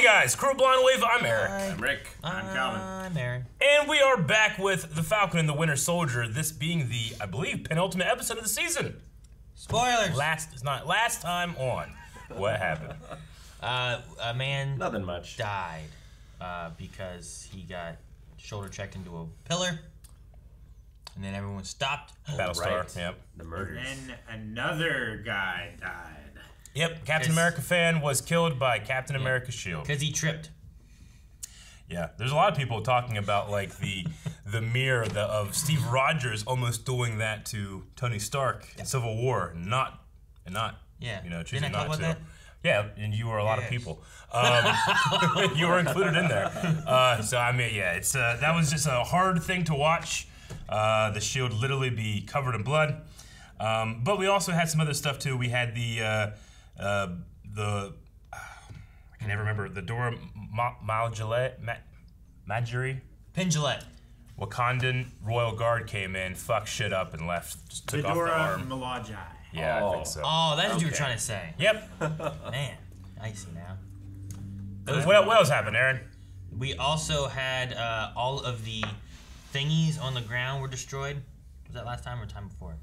guys? Crew Blind Wave, I'm Eric. I'm Rick. I'm Calvin. I'm Aaron. And we are back with the Falcon and the Winter Soldier, this being the, I believe, penultimate episode of the season. Spoilers! Last time on. What happened? A man Nothing much. died because he got shoulder checked into a pillar. And then everyone stopped. Battlestar, Right. yep. The murders. And another guy died. Yep, Captain It's- America fan was killed by Captain America's shield. Because he tripped. Yeah, there's a lot of people talking about like the mirror of Steve Rogers almost doing that to Tony Stark in Civil War, not Yeah. choosing Didn't I talk not about to. that? Yeah, and you were a lot of Yes. people. You were included in there. So I mean, yeah, it's that was just a hard thing to watch. The shield literally be covered in blood. But we also had some other stuff too. We had the I can never remember the Dora Majiri. Pendulette. Wakandan Royal Guard came in, fucked shit up, and left. Just took off the Fedora arm. Malaji. Yeah, I think so. Oh, that's what you were Okay. trying to say. Yep. Man, I see now. What else happened, Aaron? We also had all of the thingies on the ground were destroyed. Was that last time or time before?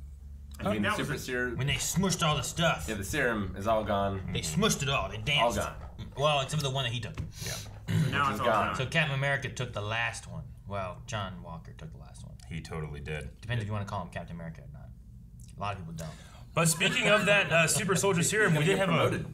I mean, the that was super serum. When they smushed all the stuff. Yeah, the serum is all gone. They smushed it all. They danced. All gone. Well, except for the one that he took. Yeah, So now it's all gone. gone. So Captain America took the last one. Well, John Walker took the last one. he totally did. Depends if you want to call him Captain America or not. A lot of people don't. But speaking of that super soldier serum, we did have promoted.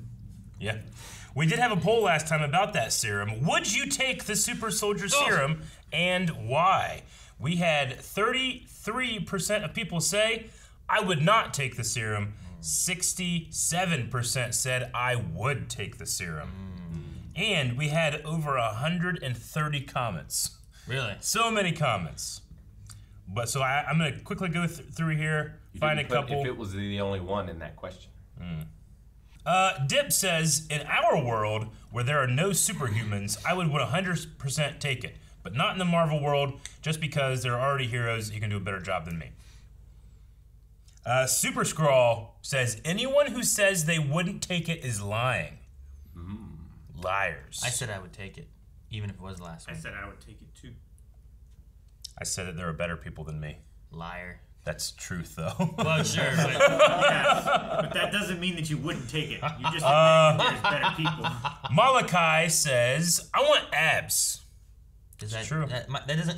we did have a poll last time about that serum. Would you take the super soldier serum, and why? We had 33% of people say I would not take the serum. 67% said I would take the serum. And we had over 130 comments. Really? So many comments. But so I'm going to quickly go through here, You find a didn't put couple. if it was the only one in that question. Dip says, in our world where there are no superhumans, I would 100% take it. But not in the Marvel world, just because there are already heroes who can do a better job than me. Super Scrawl says, anyone who says they wouldn't take it is lying. Liars. I said I would take it, even if it was the last I one. said I would take it too. I said that there are better people than me. Liar. That's truth, though. Well, sure, but Yes, but that doesn't mean that you wouldn't take it. You just admitting there's better people. Malachi says, I want abs. that, true.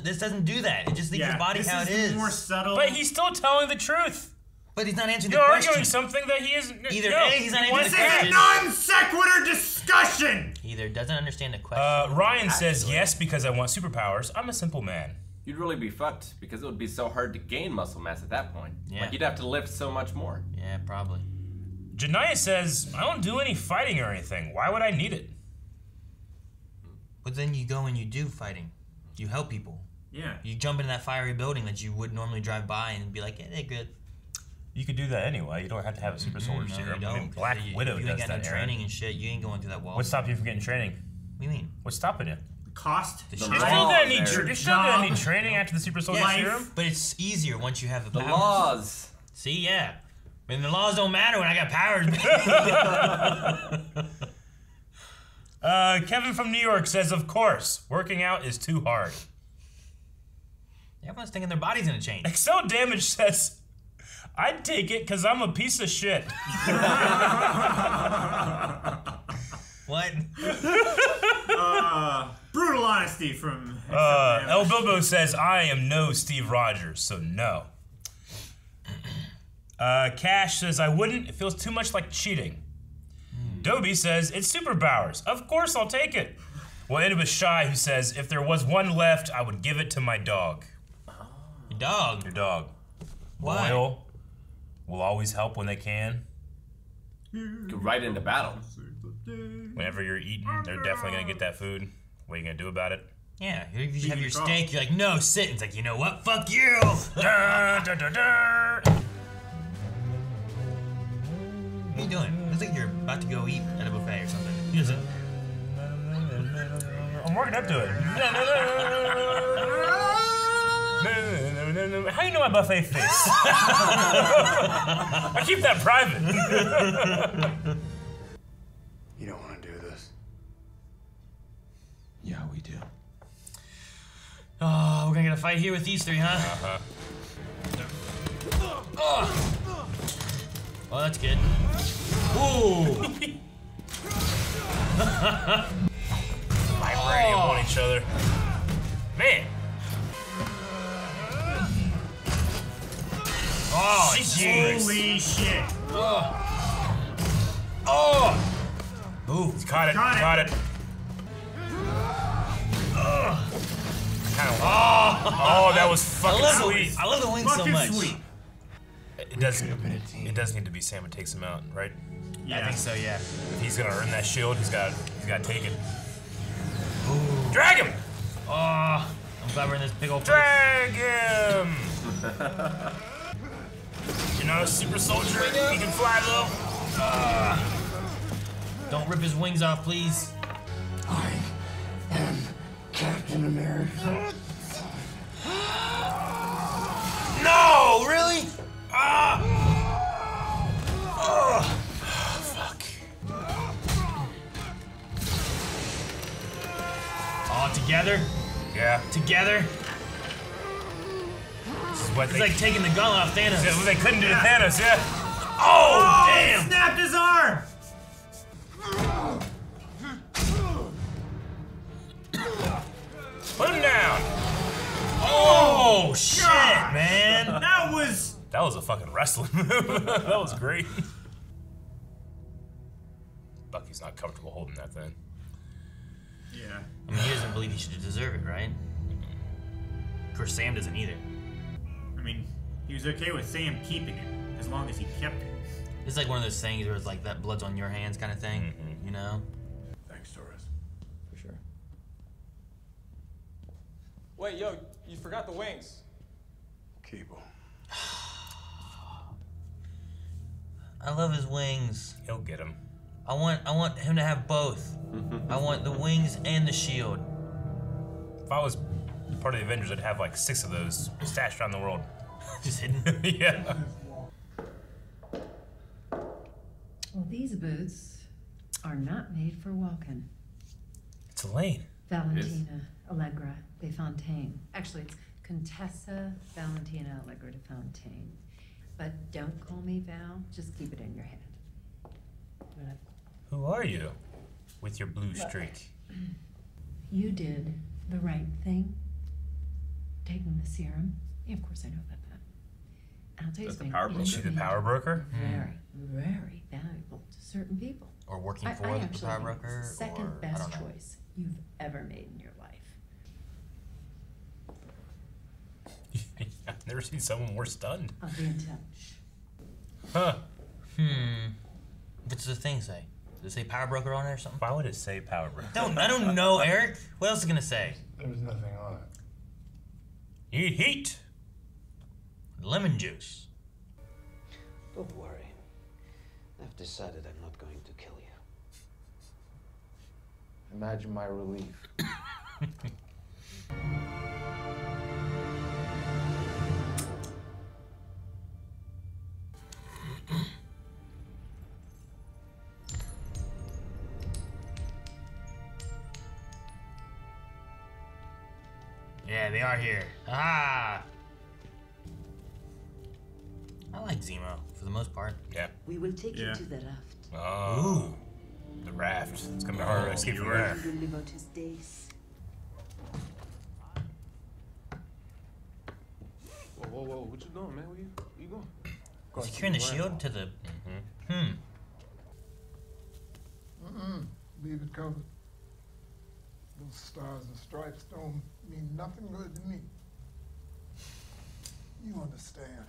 This doesn't do that. It just leaves your body this how is it is. more subtle. But he's still telling the truth. But he's not answering You're the arguing question. something that he isn't. Either no, A, he's not he answering wants the This is a question. non sequitur discussion. Either doesn't understand the question. Ryan says yes because I want superpowers. I'm a simple man. You'd really be fucked because it would be so hard to gain muscle mass at that point. Yeah. Like you'd have to lift so much more. Yeah, probably. Janaya says I don't do any fighting or anything. Why would I need it? But then you go and you do fighting. You help people. Yeah. You jump into that fiery building that you would normally drive by and be like, yeah, they're good. You could do that anyway. You don't have to have a super soldier No, serum. you I mean, don't. Black Widow you does ain't got that. no Aaron. training and shit. You ain't going through that wall. What stopped you from getting training? What do you mean? What's stopping you? Cost. The The shit. You're Right. still gonna Laws, need. Eric. You're still gonna Job. need training after the super soldier Life. serum. But it's easier once you have the The powers. laws. See, yeah. And the laws don't matter when I got powers. Kevin from New York says, of course, working out is too hard. Everyone's thinking their body's gonna change. Excel Damage says, I'd take it because I'm a piece of shit. What? Brutal honesty from El Bilbo says, I am no Steve Rogers, so no. Cash says, I wouldn't. It feels too much like cheating. Dobie says, it's superpowers. Of course I'll take it. We'll end with Shy, who says, if there was one left, I would give it to my dog. Your dog. Your dog. Why? Loyal. Will always help when they can. Go right into battle. Whenever you're eating, they're definitely going to get that food. What are you going to do about it? Yeah, if you have your control. steak, you're like, no, sit. It's like, you know what? Fuck you. Dun, dun, dun, dun. What are you doing? Looks like you're about to go eat at a buffet or something. You just I'm working up to it. How do you know my buffet face? I keep that private. You don't want to do this. do. Oh, we're gonna get a fight here with these three, huh? Uh-huh. Oh, that's good. Ooh! Vibranium on each other. Man! Oh, jeez. Holy shit. Oh! Ooh. He's caught it. Got it. Caught it. Oh, that was fucking sweet. I love the wings so Fucking much. sweet. It does need to be Sam who takes him out, right? Yeah. I think so, yeah. If he's gonna earn that shield, he's got to take it. Ooh. Drag him! Oh, I'm glad we're in this big old place. Drag him! You're not a super soldier. He can fly though. Don't rip his wings off, please. I am Captain America. No! Really? Fuck. All together? Yeah. Together? This is what It's like taking the gun off Thanos. This is what they couldn't do to Thanos, yeah. Oh, Damn! he snapped his arm. Put him down! Oh, shit, God. man. That was. That was a fucking wrestling move. That was great. Bucky's not comfortable holding that thing. Yeah. I mean, he doesn't believe he should deserve it, right? Of course, Sam doesn't either. I mean, he was okay with Sam keeping it as long as he kept it. It's like one of those things where it's like that blood's on your hands kind of thing, you know? Thanks, Torres. For sure. Wait, yo, you forgot the wings. Keep 'em. I love his wings. He'll get him. I want him to have both. I want the wings and the shield. If I was part of the Avengers, I'd have like 6 of those stashed around the world. Just hidden. Yeah. Well, these boots are not made for walking. It's Elaine. Valentina Allegra de Fontaine. Actually, it's Contessa Valentina Allegra de Fontaine. But don't call me Val, just keep it in your head. But Who are you? With your blue streak. you did the right thing, taking the serum. Yeah, of course I know about that. And I'll tell you That's the something. power it broker. Is she the made power broker? Very, very valuable to certain people. Or working for I the actually power think it's broker, the second or I best don't know. choice you've ever made in your life. I've never seen someone more stunned. I'll be in touch. Huh. What's the thing say? Does it say power broker on it or something? Why would it say power broker? I don't know, Eric. What else is it gonna say? There's nothing on it. Eat heat. Lemon juice. Don't worry. I've decided I'm not going to kill you. Imagine my relief. Yeah, they are here. Ah. I like Zemo for the most part. Yeah. We will take Yeah. you to the raft. Oh. The raft. It's gonna be hard to escape from there. He will live out his days. Whoa, whoa, whoa! What you doing, man? Where you going? Securing the shield to the. Leave it covered. Those stars and stripes don't mean nothing good to me. You understand.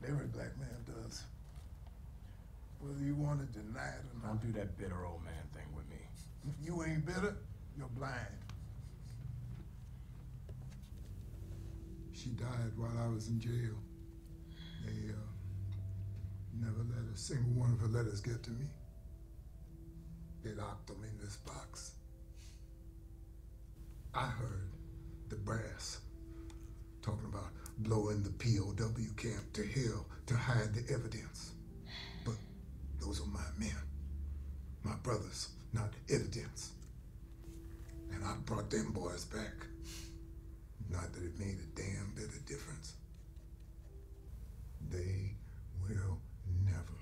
Every black man does. Whether you want to deny it or not. Don't do that bitter old man thing with me. If you ain't bitter, you're blind. She died while I was in jail. They never let a single one of her letters get to me. They locked them in this box. I heard the brass talking about blowing the POW camp to hell to hide the evidence. But those are my men, my brothers, not evidence. And I brought them boys back. Not that it made a damn bit of difference. They will never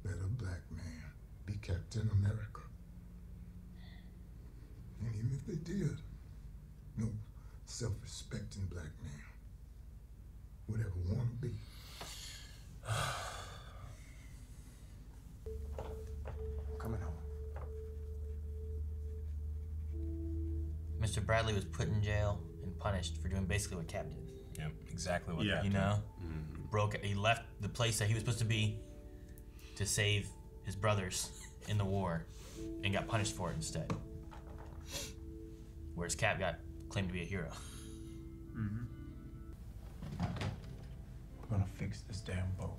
let a black man be kept in America. And even if they did, no self-respecting black man would ever want to be. Coming home. Mr. Bradley was put in jail and punished for doing basically what Cap did. Yep, exactly what Yeah. Cap You did. know? He left the place that he was supposed to be to save his brothers in the war and got punished for it instead. Whereas Cap got claimed to be a hero. We're gonna fix this damn boat.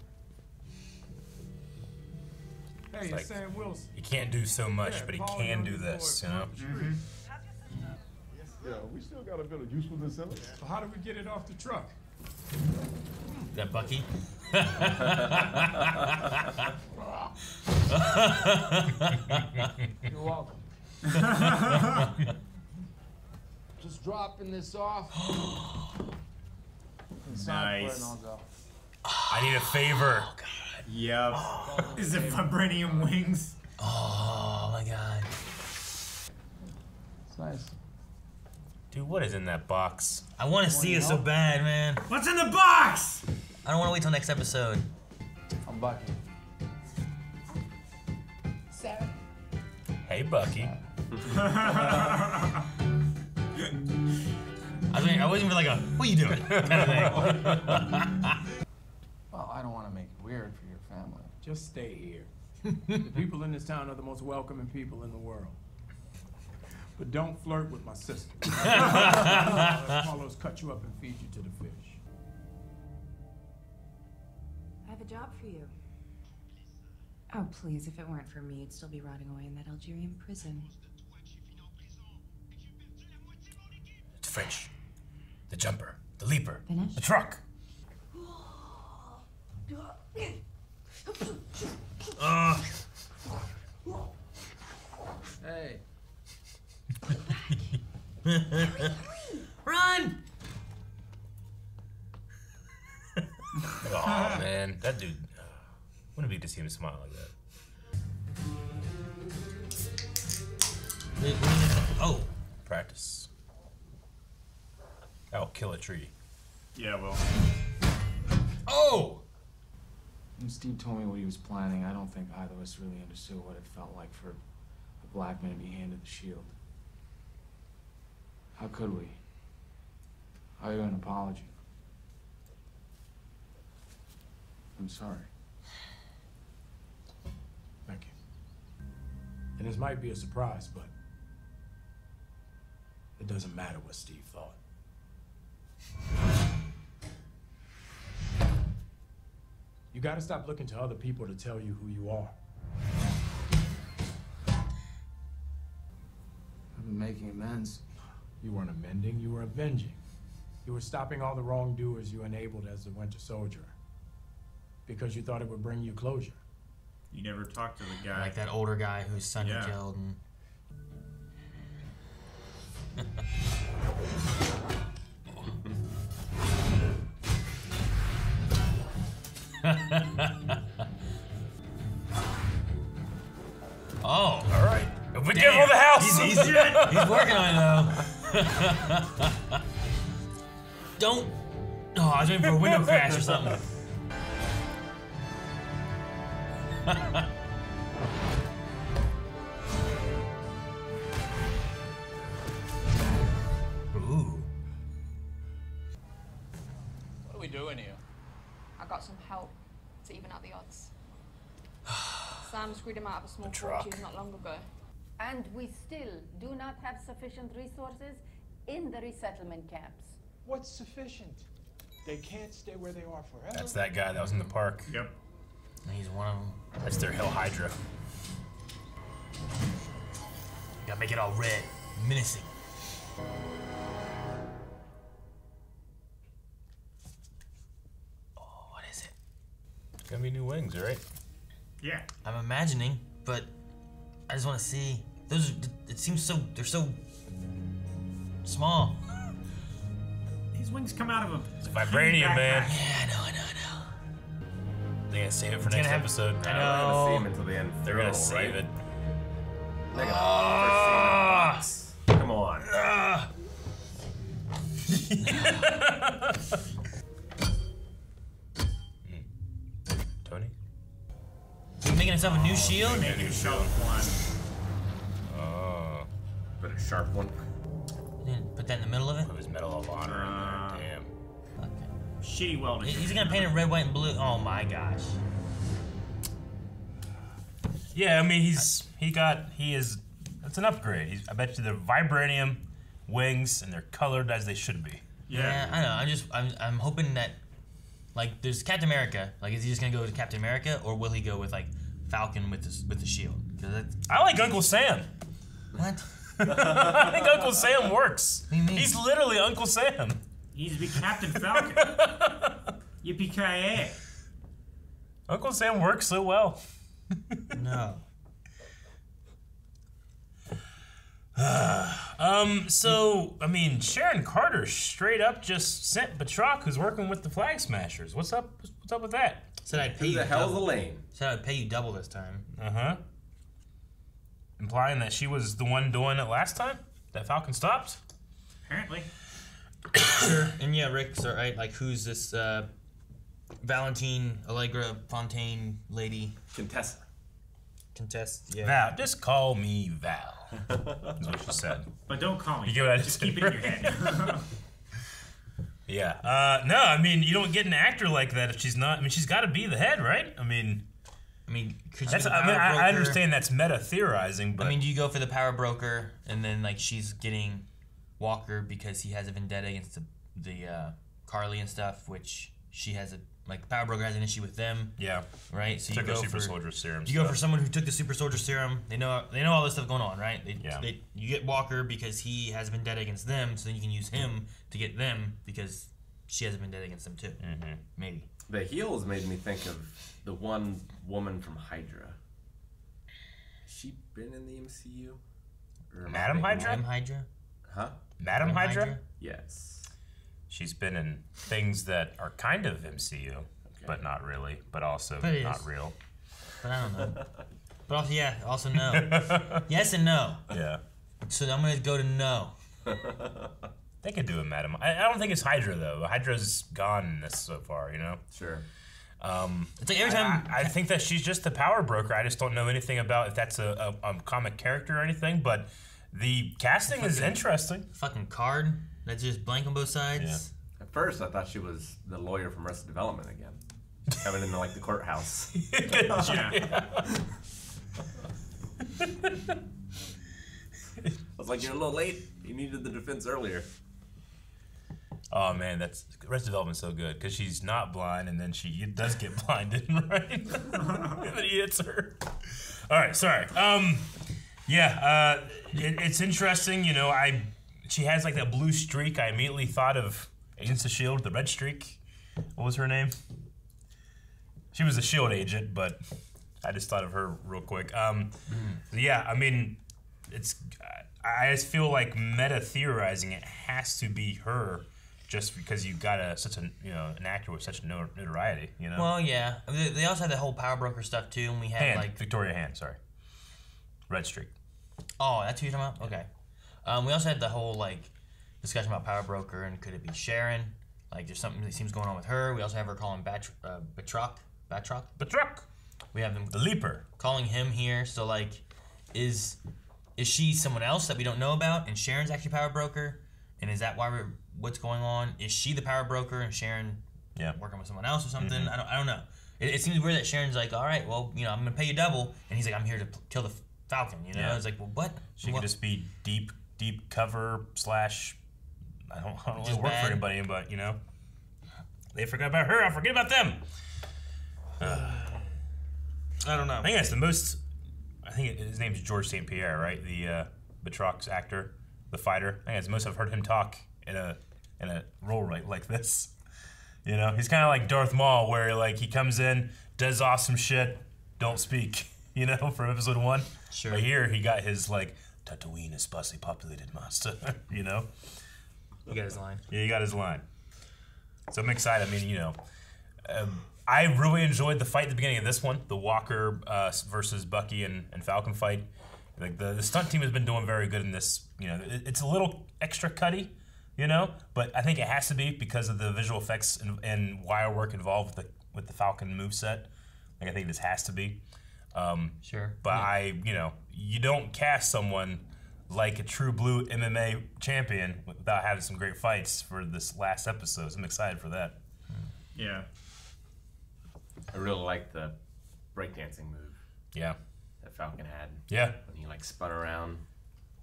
Hey, it's like- Sam Wilson. He can't do so much, Yeah, but he Paul can Young do is this, you boy know? from the street. Yeah, we still got a bit of usefulness in us. So how do we get it off the truck? Is that Bucky? You're welcome. Just dropping this off. Nice. And I'll go. I need a favor. Yep. Is it vibranium wings? Oh my god. It's nice. Dude, what is in that box? I want to see it so bad, man. What's in the box? I don't want to wait till next episode. I'm Bucky. Hey, Bucky. I wasn't even like a, what are you doing? kind of thing. Well, I don't want to make it weird for your family. Just stay here. The people in this town are the most welcoming people in the world. But don't flirt with my sister. Carlos cut you up and feed you to the fish. I have a job for you. Oh, please, if it weren't for me, you'd still be rotting away in that Algerian prison. It's French. The jumper. The leaper. Finish? The truck. Hey. Run! Oh, man. That dude. Wouldn't it be to see him smile like that? Oh. Practice. That'll kill a tree. Yeah, well. Oh! When Steve told me what he was planning, I don't think either of us really understood what it felt like for a black man to be handed the shield. How could we? I owe you an apology. I'm sorry. Thank you. And this might be a surprise, but it doesn't matter what Steve thought. You gotta stop looking to other people to tell you who you are. I've been making amends. You weren't amending, you were avenging. You were stopping all the wrongdoers you enabled as the Winter Soldier. Because you thought it would bring you closure. You never talked to the guy. Like that older guy whose son Yeah. you killed. And... oh, All right. Be careful of the house! He's working on it though. Don't. Oh, I was waiting for a window crash or something. Ooh. What are we doing here? I got some help to even out the odds. Sam screwed him out of a small truck. fortune not long ago. And we still do not have sufficient resources in the resettlement camps. What's sufficient? They can't stay where they are forever. That's that guy that was in the park. Yep. He's one of them. That's their Hell Hydra. Gotta make it all red, menacing. Oh, what is it? It's gonna be new wings, right? Yeah. I'm imagining, but I just want to see. those, it seems so, they're so small. These wings come out of a It's vibranium, man. Yeah, I know. They gotta save it for It's next gonna have- episode. I We're know. gonna see him until the end. They're gonna Right? save it. They're gonna first see him in a box. Come on. Tony? He's making himself a new shield? Make it a sharp one. Oh. But a sharp one. Put that in the middle of it? Put his Medal of Honor in there. Damn. Shitty welding. He's gonna paint it red, white, and blue. Oh my gosh. Yeah, I mean, it's an upgrade. I bet you they're vibranium wings and they're colored as they should be. Yeah, I know. I'm hoping that, like, there's Captain America. Like, is he just gonna go with Captain America, or will he go with like Falcon with the shield? I like Uncle Sam. What? I think Uncle Sam works. What do you mean? He's literally Uncle Sam. He needs to be Captain Falcon. Yippee-ki-yay. Uncle Sam works so well. No. So, I mean, Sharon Carter straight up just sent Batroc, who's working with the Flag Smashers. What's up with that? Said I'd pay Who you the hell's double. Elaine? Said I'd pay you double this time. Uh-huh. Implying that she was the one doing it last time? That Falcon stopped? Apparently. Sure. And yeah, Rick's alright. Like, who's this Valentine Allegra Fontaine lady? Contessa. Yeah. Val. Just call me Val. That's what she said. But don't call me. You get what I Just said, keep it in your head. Yeah. No, I mean, you don't get an actor like that if she's not. I mean, she's got to be the head, right? I mean, could you that's, be the I mean, power I broker? understand that's meta theorizing, but I mean, do you go for the power broker and then like she's getting Walker because he has a vendetta against the Carly and stuff, which she has the power broker has an issue with them. Yeah. Right. So Took you her go super for soldier serum. You go for someone who took the super soldier serum. They know all this stuff going on, right? Yeah. You get Walker because he has a vendetta against them, so then you can use him to get them because she has a vendetta against them too. Mm-hmm. Maybe. The heels made me think of the one woman from Hydra. Has she been in the MCU? Or am I Madam thinking- Hydra? Madam Hydra? Huh? Madam Hydra? Yes. She's been in things that are kind of MCU, but not really, but also But it not is. real. But I don't know. But also, yeah, also no. Yes and no. Yeah. So I'm gonna go to no. They could do a Madam. I don't think it's Hydra though. Hydra's gone in this so far, you know. Sure. It's like every time I think that she's just the power broker. I just don't know anything about if that's a comic character or anything. But the casting is interesting. Fucking card that's just blank on both sides. Yeah. At first, I thought she was the lawyer from Arrested Development again, coming into like the courthouse. Yeah. I was like, "You're a little late. You needed the defense earlier." Oh man, that's Arrested Development's so good because she's not blind and then she does get blinded, right? And then he hits her. All right, sorry. It's interesting. You know, she has like that blue streak. I immediately thought of Agents of S.H.I.E.L.D., the red streak. What was her name? She was a S.H.I.E.L.D. agent, but I just thought of her real quick. Yeah, I mean, I just feel like meta theorizing it has to be her, just because you got an actor with such notoriety, you know. Well, yeah. They also had the whole power broker stuff too, and we had Victoria Hand, sorry. Red streak. Oh, that's who you're talking about? Okay. We also had the whole discussion about power broker and could it be Sharon? Like there's something that seems going on with her. We also have her calling Batroc. We have them the Leaper calling him here. So is she someone else that we don't know about? And Sharon's actually power broker. And is that why what's going on? Is she the power broker and Sharon working with someone else or something? Mm-hmm. I don't know. It seems weird that Sharon's like, all right, well, I'm gonna pay you double, and he's like, I'm here to kill the Falcon. You know, it's like, well, what? She could just be deep cover / I don't really work bad. for anybody, but you know, they forgot about her. I'll forget about them. I don't know. I think that's the most. I think his name's George St. Pierre, right? The Batroc's actor, the fighter. I think it's the most I've heard him talk in a role like this. You know, he's kind of like Darth Maul, where he comes in, does awesome shit, don't speak. you know, from episode 1. Sure. But here he got his like Tatooine is sparsely populated, master. You know. He got his line. Yeah, he got his line. So I'm excited. I mean, you know, I really enjoyed the fight at the beginning of this one, the Walker versus Bucky and Falcon fight. Like the stunt team has been doing very good in this. You know, it's a little extra cutty, you know, but I think it has to be because of the visual effects and wire work involved with the Falcon moveset. Like I think this has to be. Sure. But you know, you don't cast someone like a true blue MMA champion without having some great fights for this last episode. So I'm excited for that. Yeah. I really like the breakdancing move. Yeah. That Falcon had. Yeah. When he like spun around.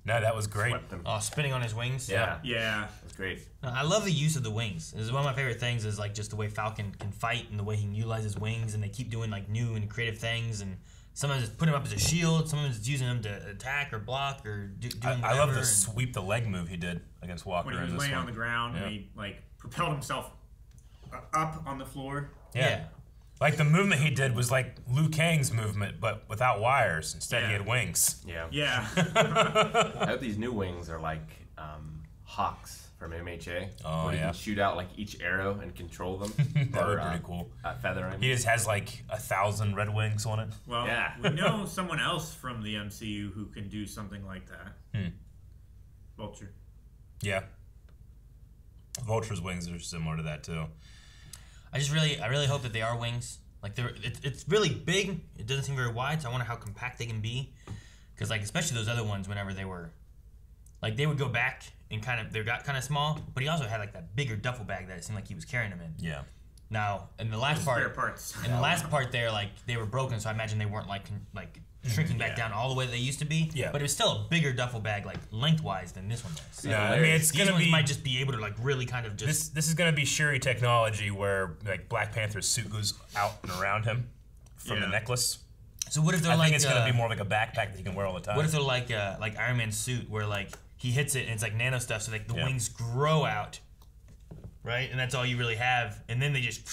No, that was great. Oh, spinning on his wings. Yeah. Yeah. It was great. No, I love the use of the wings. This is one of my favorite things is like just the way Falcon can fight and the way he utilizes wings, and they keep doing like new and creative things, and sometimes it's putting him up as a shield, sometimes it's using him to attack or block or doing whatever. I love the sweep the leg move he did against Walker. When he was laying on the ground and he like propelled himself up on the floor. Yeah. Like the movement he did was like Liu Kang's movement, but without wires. Instead, he had wings. Yeah. Yeah. I hope these new wings are like hawks from MHA. Oh, where you yeah. can shoot out like each arrow and control them. That would be pretty cool. Feathering. He just has like 1,000 red wings on it. Well, we know someone else from the MCU who can do something like that. Vulture. Yeah. Vulture's wings are similar to that too. I really hope that they are wings. Like it's really big. It doesn't seem very wide, so I wonder how compact they can be. Because like especially those other ones, whenever they were, like they would go back and they got kind of small. But he also had like that bigger duffel bag that it seemed like he was carrying them in. Yeah. Now in the last Spare part, parts. in the last part there, like they were broken, so I imagine they weren't like shrinking back down all the way they used to be. Yeah. But it was still a bigger duffel bag, like lengthwise, than this one was. So Yeah, I mean it's these gonna ones be might just be able to like really kind of just. This is gonna be Shuri technology where like Black Panther's suit goes out and around him from the necklace. So what if they're I like? think it's gonna be more like a backpack that you can wear all the time. What if they're like Iron Man's suit, where like he hits it and it's like nano stuff, so like the wings grow out, right? And that's all you really have, and then they just.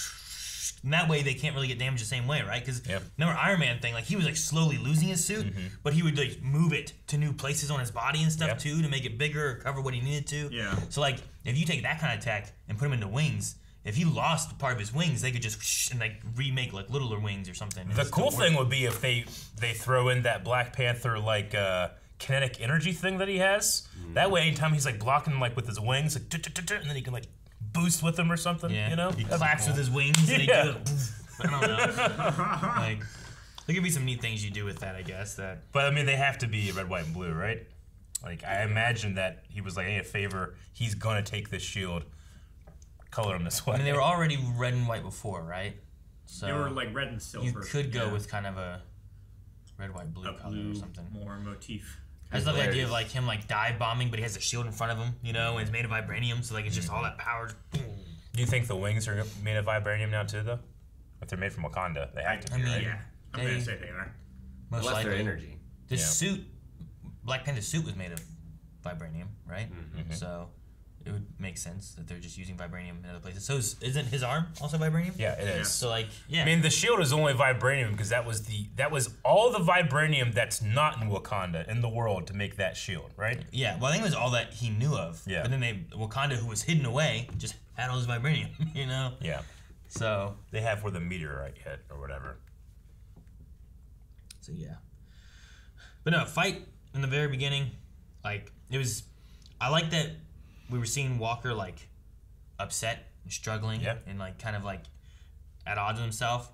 And that way they can't really get damaged the same way, right? Because remember Iron Man thing, like he was like slowly losing his suit, but he would like move it to new places on his body and stuff too to make it bigger or cover what he needed to. Yeah. So like if you take that kind of tech and put him into wings, if he lost part of his wings, they could just and like remake like littler wings or something. The cool thing would be if they throw in that Black Panther like kinetic energy thing that he has. That way, anytime he's like blocking like with his wings, like and then he can like boost with them or something. Yeah. You know, He claps with his wings and he goes. I don't know. Like there could be some neat things you do with that, I guess. But I mean, they have to be red, white, and blue, right? Like I imagine that he was like, "Hey, a favor, he's gonna take this shield, color him this way." I mean, they were already red and white before, right? So They were like red and silver. You could go with kind of a red, white, blue color or something. More motif. I just love the idea of like him like dive bombing, but he has a shield in front of him, you know, and it's made of vibranium, so like it's just all that power. Do you think the wings are made of vibranium now too, though? If they're made from Wakanda, they have to be, right? Yeah, I'm gonna say they are. Most Unless likely. they're energy. This suit, Black Panther's suit was made of vibranium, right? So it would make sense that they're just using vibranium in other places. So isn't his arm also vibranium? Yeah, it is. So like, yeah. I mean, the shield is only vibranium because that was all the vibranium that's not in Wakanda in the world to make that shield, right? Yeah, well, I think it was all that he knew of. Yeah. But then Wakanda, who was hidden away, just had all this vibranium, you know? Yeah. So they have where the meteorite hit or whatever. So yeah. But no, fight in the very beginning, like it was. I like that we were seeing Walker like upset and struggling and like kind of like at odds with himself,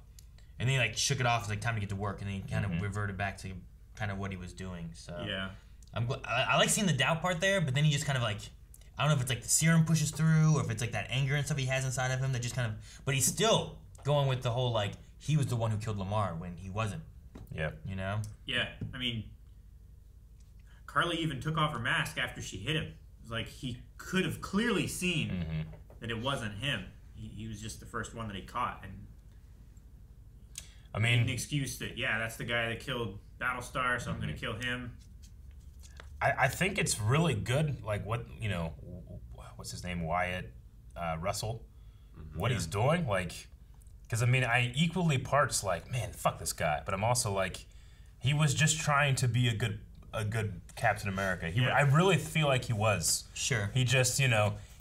and then he like shook it off. It's like time to get to work, and then he kind of reverted back to kind of what he was doing. So yeah, I like seeing the doubt part there, but then he just kind of like. I don't know if it's like the serum pushes through or if it's like that anger and stuff he has inside of him that just kind of. But he's still going with the whole like he was the one who killed Lamar when he wasn't. Yeah. You know? Yeah. I mean, Carly even took off her mask after she hit him. It was like he could have clearly seen that it wasn't him. He was just the first one that he caught. And I mean, an excuse that, that's the guy that killed Battlestar, so I'm going to kill him. I think it's really good, like what, you know, what's his name, Wyatt Russell, what he's doing, like, because I mean, I equally parts like, man, fuck this guy, but I'm also like, He was just trying to be a good Captain America. I really feel like he was. Sure. He just,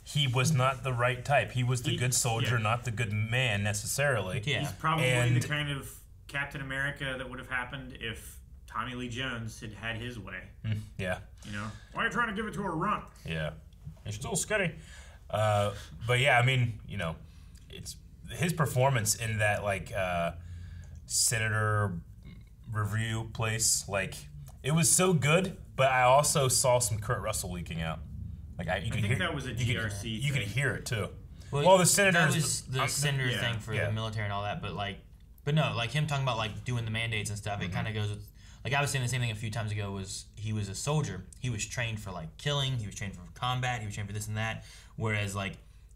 he was not the right type. He was the good soldier, not the good man necessarily. Yeah. He's probably the kind of Captain America that would have happened if Tommy Lee Jones had had his way. Yeah. Why are you trying to give it to a runt? Yeah. He's still skinny. But yeah, I mean, it's his performance in that Senator review place. Like, it was so good, but I also saw some Kurt Russell leaking out. Like, I think that was a GRC. You could hear it too. Well, the senators. That was the senator thing for the military and all that, but no, like him talking about doing the mandates and stuff. It kind of goes with. Like I was saying the same thing a few times ago, was he was a soldier. He was trained for killing. He was trained for combat. He was trained for this and that. Whereas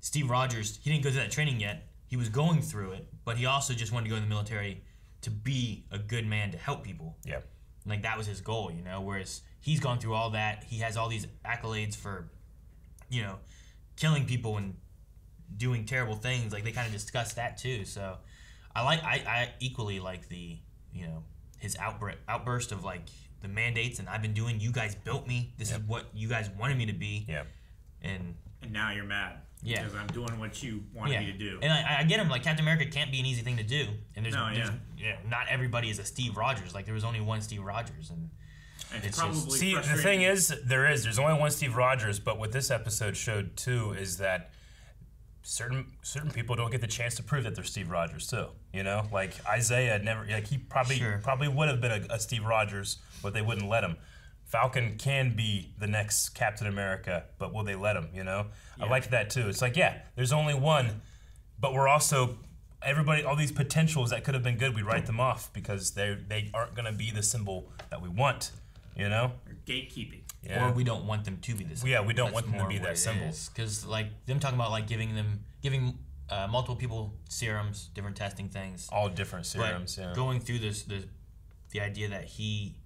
Steve Rogers, he didn't go through that training yet. He was going through it, but he also just wanted to go in the military to be a good man to help people. Yeah. That was his goal, Whereas he's gone through all that. He has all these accolades for, killing people and doing terrible things. They kind of discuss that too. So I equally like the, his outburst of the mandates, and I've been doing. You guys built me. This is what you guys wanted me to be. Yeah. And now you're mad. Yeah. Because I'm doing what you wanted me to do. And I get him. Captain America can't be an easy thing to do. And there's not everybody is a Steve Rogers. There was only one Steve Rogers, and it's probably the thing is, there's only one Steve Rogers. But what this episode showed too is that certain people don't get the chance to prove that they're Steve Rogers too. Isaiah never. He probably would have been a Steve Rogers, but they wouldn't let him. Falcon can be the next Captain America, but will they let him? I liked that too. It's there's only one, but we're also all these potentials that could have been good. We write them off because they aren't going to be the symbol that we want. Or gatekeeping. Yeah. Or we don't want them to be the symbol. Yeah, we don't want them to be that symbol. Because them talking about giving multiple people serums, different testing things. All different serums. But going through the idea that he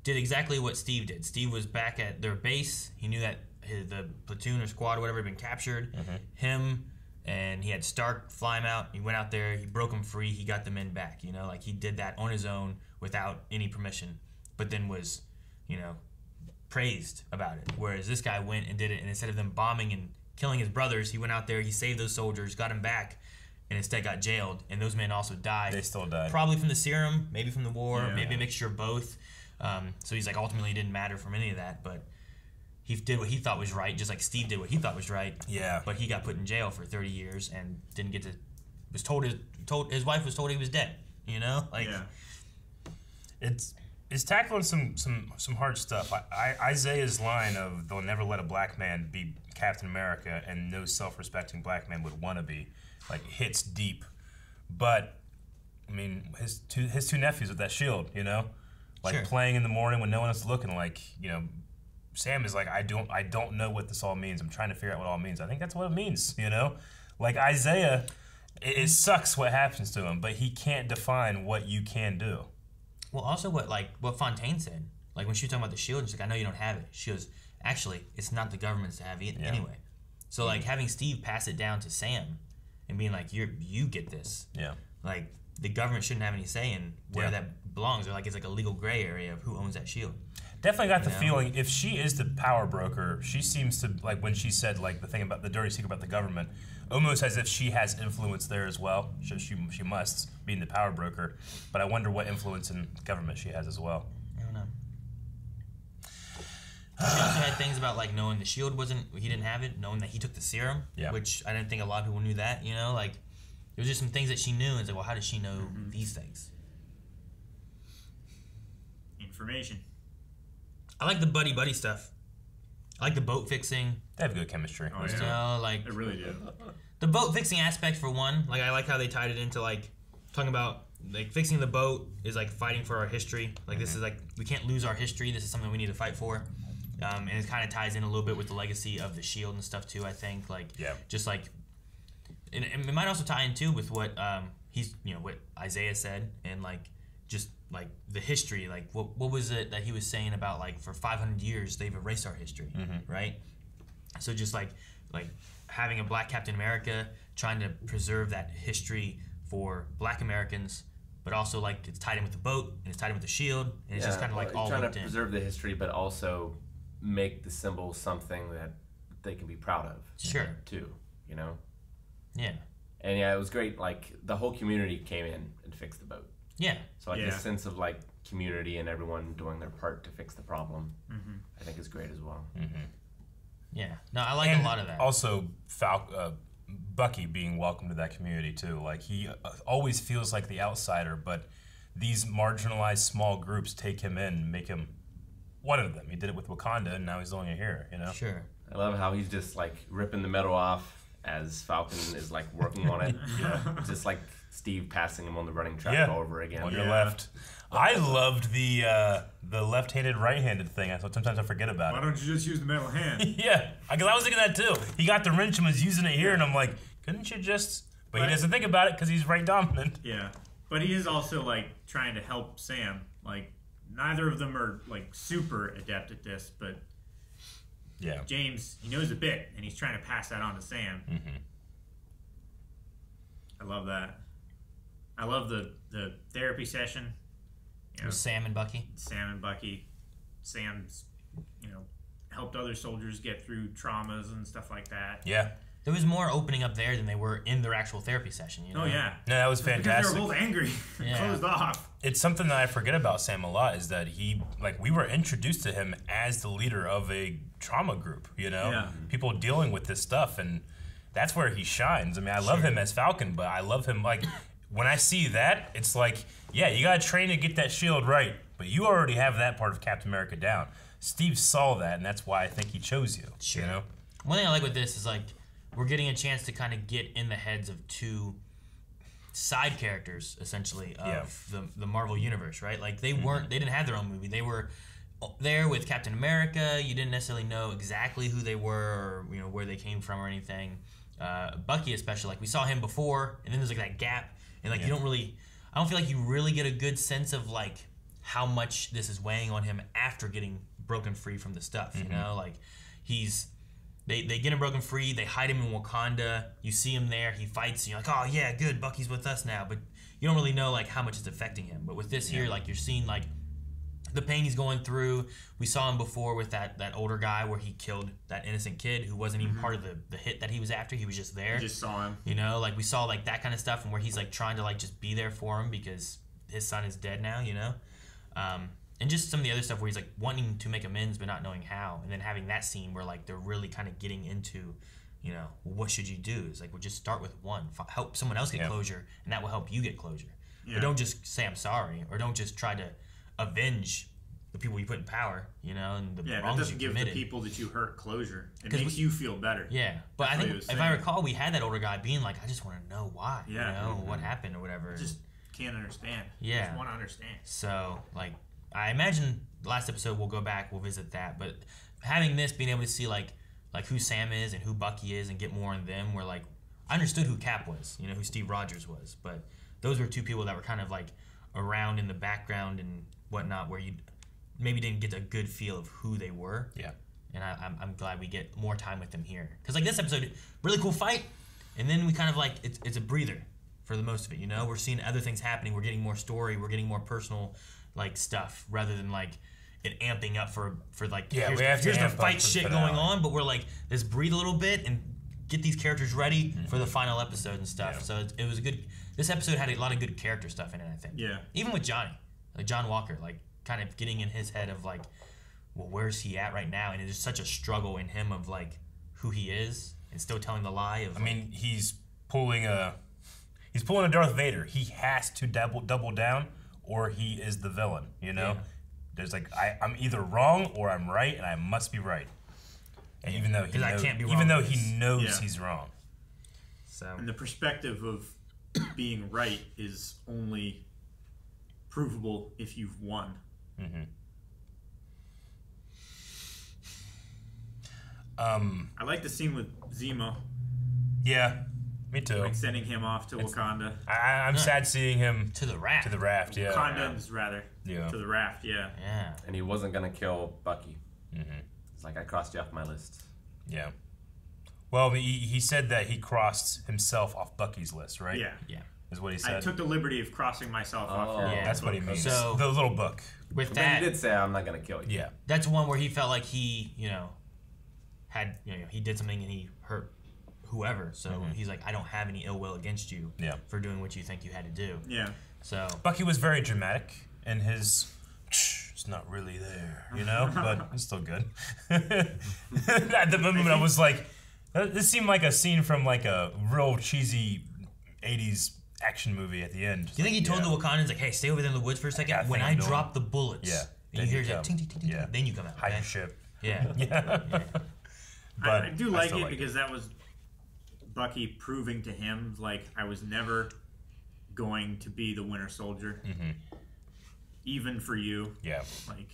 did exactly what Steve did. Steve was back at their base. He knew that the platoon or squad or whatever had been captured. Him and he had Stark fly him out. He went out there. He broke them free. He got the men back. He did that on his own without any permission. But then was, praised about it. Whereas this guy went and did it, and instead of them bombing and killing his brothers, he went out there. He saved those soldiers, got them back, and instead got jailed. And those men also died. They still died. Probably from the serum, maybe from the war, maybe a mixture of both. So he's ultimately it didn't matter from any of that, but he did what he thought was right, just like Steve did what he thought was right. Yeah. But he got put in jail for 30 years and didn't get to. Was told his wife was told he was dead. It's tackling some hard stuff. Isaiah's line of "they'll never let a black man be Captain America," and no self-respecting black man would want to be, hits deep. But I mean, his two nephews with that shield, playing in the morning when no one else is looking, Sam is I don't know what this all means. I'm trying to figure out what it all means. I think that's what it means, Isaiah, it sucks what happens to him, but he can't define what you can do. Well, also what Fontaine said, when she was talking about the shield, she's I know you don't have it. She goes, actually, it's not the government's to have it anyway. So having Steve pass it down to Sam and being you get this. Yeah. The government shouldn't have any say in where that belongs, or it's a legal gray area of who owns that shield. Definitely got the feeling if she is the power broker, she seems to when she said the thing about the dirty secret about the government, almost as if she has influence there as well. She must, being the power broker. But I wonder what influence in government she has as well. I don't know. She also had things about knowing the shield he didn't have it, knowing that he took the serum, which I didn't think a lot of people knew that. There was just some things that she knew, and it's well, how does she know these things? Information. I like the buddy stuff. I like the boat fixing. They have good chemistry. Oh, yeah. They really do. The boat fixing aspect for one. I like how they tied it into talking about fixing the boat is fighting for our history. This is we can't lose our history. This is something we need to fight for. And it kind of ties in a little bit with the legacy of the shield and stuff too. I think and it might also tie in too with what what Isaiah said and just the history, what was it that he was saying about for 500 years they've erased our history, right? So just having a black Captain America trying to preserve that history for black Americans but also like it's tied in with the boat and it's tied in with the shield, and it's just kind of like all trying linked to in. preserve the history, but also make the symbol something that they can be proud of. Sure. Too, you know. Yeah. And yeah, it was great. Like the whole community came in and fixed the boat. Yeah. So like this sense of like community and everyone doing their part to fix the problem, I think is great as well. Yeah. No, I like a lot of that. Also, Bucky being welcome to that community too. Like he always feels like the outsider, but these marginalized small groups take him in and make him one of them. He did it with Wakanda, and now he's only a hero. You know. Sure. I love how he's just like ripping the metal off as Falcon is like working on it. Just like Steve passing him on the running track over again. On your left. I loved the left-handed, right-handed thing. Sometimes I forget about it. Why don't you just use the metal hand? Yeah, because I was thinking that too. He got the wrench and was using it here, and I'm like, couldn't you just? But he doesn't think about it because he's right dominant. Yeah, but he is also like trying to help Sam. Like neither of them are like super adept at this, but James, he knows a bit, and he's trying to pass that on to Sam. I love that. I love the therapy session. You know, Sam and Bucky. Sam's, helped other soldiers get through traumas and stuff like that. Yeah. There was more opening up there than they were in their actual therapy session. You know? Oh yeah. No, that was fantastic. Because they were both angry, closed off. It's something that I forget about Sam a lot is that we were introduced to him as the leader of a trauma group. People dealing with this stuff, and that's where he shines. I mean, I love him as Falcon, but I love him like. When I see that, it's like, yeah, you got to train to get that shield right, but you already have that part of Captain America down. Steve saw that, and that's why I think he chose you. Sure. You know? One thing I like with this is like we're getting a chance to kind of get in the heads of two side characters, essentially, of the Marvel universe, right? Like they didn't have their own movie. They were there with Captain America. You didn't necessarily know exactly who they were or where they came from or anything. Bucky especially, like we saw him before, and then there's like that gap. And like I don't feel like you really get a good sense of like how much this is weighing on him after getting broken free from the stuff. You know, like they get him broken free. They hide him in Wakanda. You see him there. He fights. And you're like, oh yeah, good. Bucky's with us now. But you don't really know like how much it's affecting him. But with this here, like you're seeing like the pain he's going through. We saw him before with that older guy where he killed that innocent kid who wasn't even part of the hit that he was after. He was just there. You just saw him. Like we saw like that kind of stuff and where he's like trying to like just be there for him because his son is dead now, and just some of the other stuff where he's like wanting to make amends but not knowing how, and then having that scene where like they're really kind of getting into, well, what should you do? It's like, well, just start with one. Help someone else get closure, and that will help you get closure. Yeah. But don't just say I'm sorry, or don't just try to avenge the people you put in power, and the that wrongs doesn't you give committed. the people that you hurt closure. It makes you feel better. Yeah, but I think if I recall, we had that older guy being like, I just want to know why, what happened or whatever. I just can't understand. Yeah. I just want to understand. So, like, I imagine the last episode we'll go back, we'll visit that, but having this, being able to see like who Sam is and who Bucky is and get more on them, where like, I understood who Cap was, who Steve Rogers was, but those were two people that were kind of like around in the background and whatnot, where you maybe didn't get a good feel of who they were. Yeah. And I'm glad we get more time with them here. Because like this episode, really cool fight, and then we kind of like, it's a breather for the most of it, We're seeing other things happening, we're getting more story, we're getting more personal like stuff, rather than like it amping up for like, here's the fight shit going on, but we're like, let's breathe a little bit and get these characters ready for the final episode and stuff. Yeah. So it was a good, this episode had a lot of good character stuff in it, I think. Yeah. Even with Johnny, like John Walker, like kind of getting in his head of like, well, where's he at right now? And there's such a struggle in him of like who he is and still telling the lie of. I mean, he's pulling a Darth Vader. He has to double down, or he is the villain. Yeah. There's like I'm either wrong or I'm right, and I must be right. And even though he knows he's wrong. So. And the perspective of being right is only provable if you've won. Mm-hmm. I like the scene with Zemo. Yeah, me too. Like sending him off to Wakanda. I'm sad seeing him to the raft. Yeah. Wakandans, rather. Yeah. To the raft. Yeah. Yeah. And he wasn't gonna kill Bucky. Mm-hmm. It's like I crossed you off my list. Yeah. Well, he said that he crossed himself off Bucky's list, right? Yeah. Yeah. is what he said. I took the liberty of crossing myself off. Yeah. That's what he means. So- the little book. With But that, he did say, "I'm not gonna kill you." Yeah. that's one where he felt like he, he did something and he hurt whoever. So he's like, I don't have any ill will against you for doing what you think you had to do. Yeah. So Bucky was very dramatic in his. It's not really there, but it's still good. At the moment, I was like, this seemed like a scene from like a real cheesy '80s action movie at the end. Do you think he told the Wakandans like, "Hey, stay over there in the woods for a second. When I drop the bullets, and you hear that ting ting ting ting, then you come out. Hide your ship." Yeah. But I do like still it because that was Bucky proving to him like I was never going to be the Winter Soldier, even for you. Yeah. Like,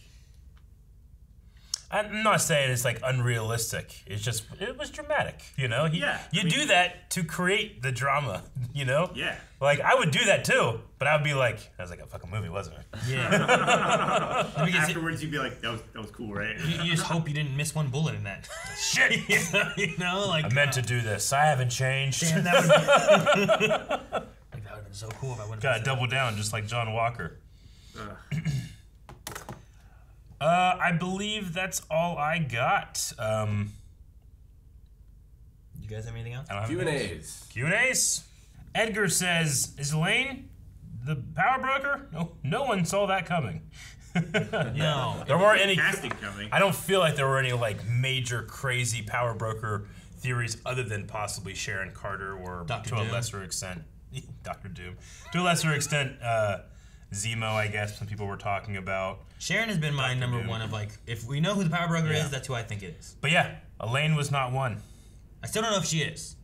I'm not saying it's like unrealistic. It's just it was dramatic, You do that to create the drama, Yeah. Like I would do that too, but I would be like, that was like a fucking movie, wasn't it? Yeah. Afterwards, you'd be like, that was cool, right? You just hope you didn't miss one bullet in that. Shit. Like I meant to do this. I haven't changed. Damn, that would be like that would have been so cool if I wouldn't. Gotta double down, just like John Walker. I believe that's all I got. You guys have anything else? Q&As. Q&As. Edgar says, "Is Elaine the power broker? No one saw that coming." No, there weren't any casting coming. I don't feel like there were any like major crazy power broker theories other than possibly Sharon Carter or Dr. to Doom. a lesser extent Dr. Doom. To a lesser extent, Zemo, I guess, some people were talking about. Sharon has been my number one of like, if we know who the power broker is, that's who I think it is. But yeah, Elaine was not one. I still don't know if she is.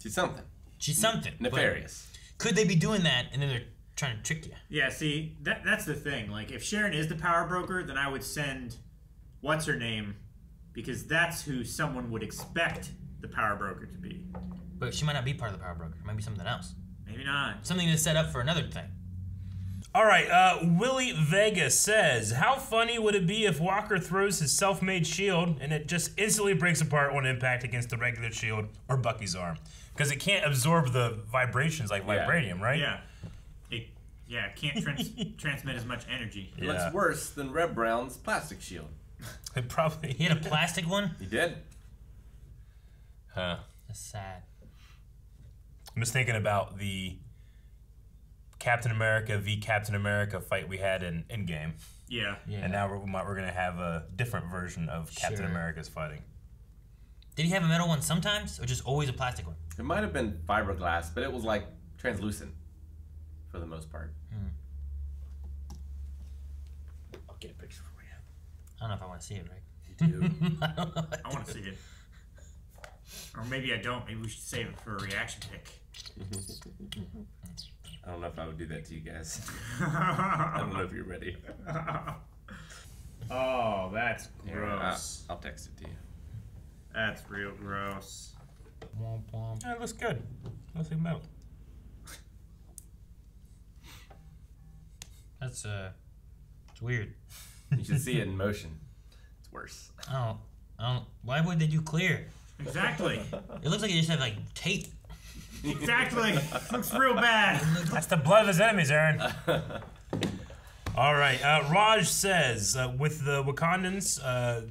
She's something. She's something. Nefarious. Could they be doing that and then they're trying to trick you? Yeah, see, that's the thing. Like, if Sharon is the power broker, then I would send what's her name, because that's who someone would expect the power broker to be. But she might not be part of the power broker. It might be something else. Maybe not. Something to set up for another thing. All right, Willie Vega says, "How funny would it be if Walker throws his self-made shield and it just instantly breaks apart on impact against the regular shield or Bucky's arm? Because it can't absorb the vibrations like vibranium, right?" Yeah. It can't transmit as much energy. It looks worse than Red Brown's plastic shield. It probably. He had a plastic one? He did. Huh. That's sad. I'm just thinking about the Captain America v. Captain America fight we had in Endgame. Yeah. And now we're going to have a different version of Captain America's fighting. Did he have a metal one sometimes, or just always a plastic one? It might have been fiberglass, but it was like translucent for the most part. I'll get a picture for you. I don't know if I want to see it, right? You do. I want to see it. Or maybe I don't. Maybe we should save it for a reaction pic. I don't know if I would do that to you guys. I don't know if you're ready. Oh, that's gross. I'll text it to you. That's real gross. Yeah, it looks good. Looks like metal. That's it's weird. You should see it in motion. It's worse. I don't. Why would they do clear? Exactly. It looks like they just have like tape. Exactly. Looks real bad. That's the blood of his enemies, Aaron. All right. Raj says, with the Wakandans,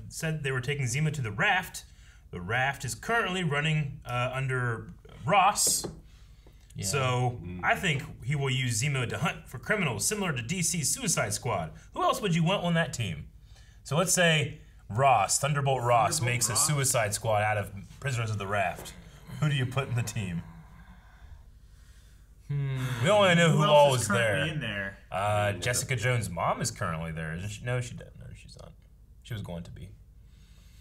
said they were taking Zemo to the raft. The raft is currently running under Ross. Yeah. So I think he will use Zemo to hunt for criminals similar to DC's Suicide Squad. Who else would you want on that team? So let's say Thunderbolt Ross makes a Suicide Squad out of prisoners of the raft. Who do you put in the team? We only know who all is there. In there? Jessica Jones' mom is currently there, isn't she? No, she doesn't. No, she's not. She was going to be.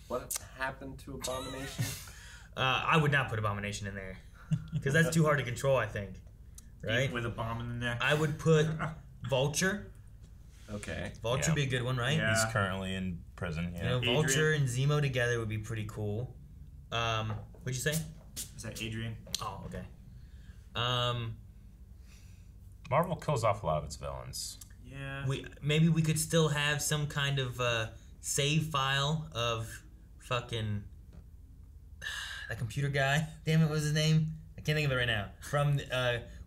What happened to Abomination? I would not put Abomination in there because that's too hard to control. I think. Right. With a bomb in the neck. I would put Vulture. Okay. Vulture would be a good one, right? Yeah. He's currently in prison. Yeah. You know, Vulture and Zemo together would be pretty cool. What'd you say? Is that Adrian? Oh, okay. Marvel kills off a lot of its villains. Yeah. Maybe we could still have some kind of save file of fucking that computer guy. Damn it, what was his name? I think of it right now. From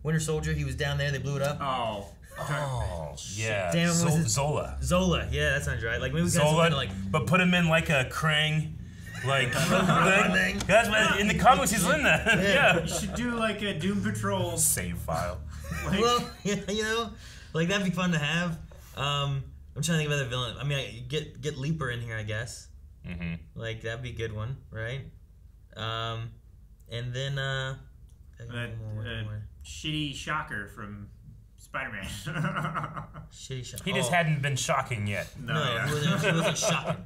Winter Soldier, he was down there. They blew it up. Oh, yeah. Damn, what was it? Zola. Zola. Yeah, that sounds right. Like maybe we got Zola, something like. but put him in like a Krang. Like thing. That's what in the comics he's in that. Yeah. You should do like a Doom Patrol save file. Well, you know, like that'd be fun to have. I'm trying to think of other villain. I mean, get Leaper in here, I guess. Mm-hmm. Like that'd be a good one, right? And then shitty Shocker from Spider-Man. Shitty Shocker. He just hadn't been shocking yet. No, he wasn't shocking.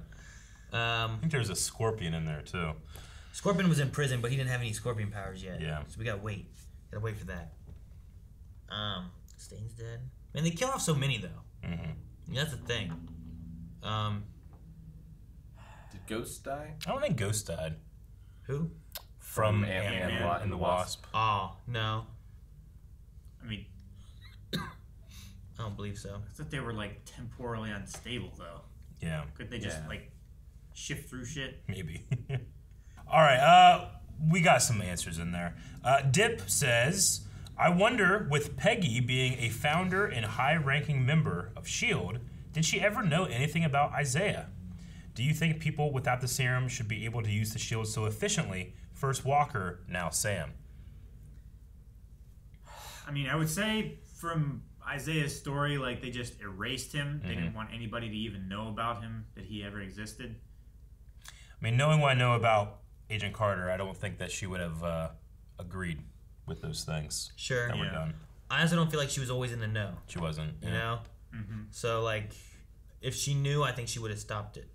I think there was a Scorpion in there too. Scorpion was in prison, but he didn't have any Scorpion powers yet. Yeah. So we gotta wait. Gotta wait for that. Stane's dead. Man, they kill off so many though. Mm-hmm. That's the thing. Did Ghost die? I don't think Ghost died. Who? From Ant-Man and the Wasp. Oh, no. I mean, I don't believe so. I thought they were like temporally unstable though. Yeah. Could they just like shift through shit? Maybe. All right. We got some answers in there. Dip says, I wonder, with Peggy being a founder and high-ranking member of S.H.I.E.L.D., did she ever know anything about Isaiah? Do you think people without the serum should be able to use the S.H.I.E.L.D. so efficiently? First Walker, now Sam. I mean, I would say from Isaiah's story, like they just erased him. They Mm-hmm. didn't want anybody to even know about him, that he ever existed. I mean, knowing what I know about Agent Carter, I don't think that she would have agreed with those things. Sure. That were done. I also don't feel like she was always in the know. She wasn't. You know? Mm-hmm. So, like, if she knew, I think she would have stopped it.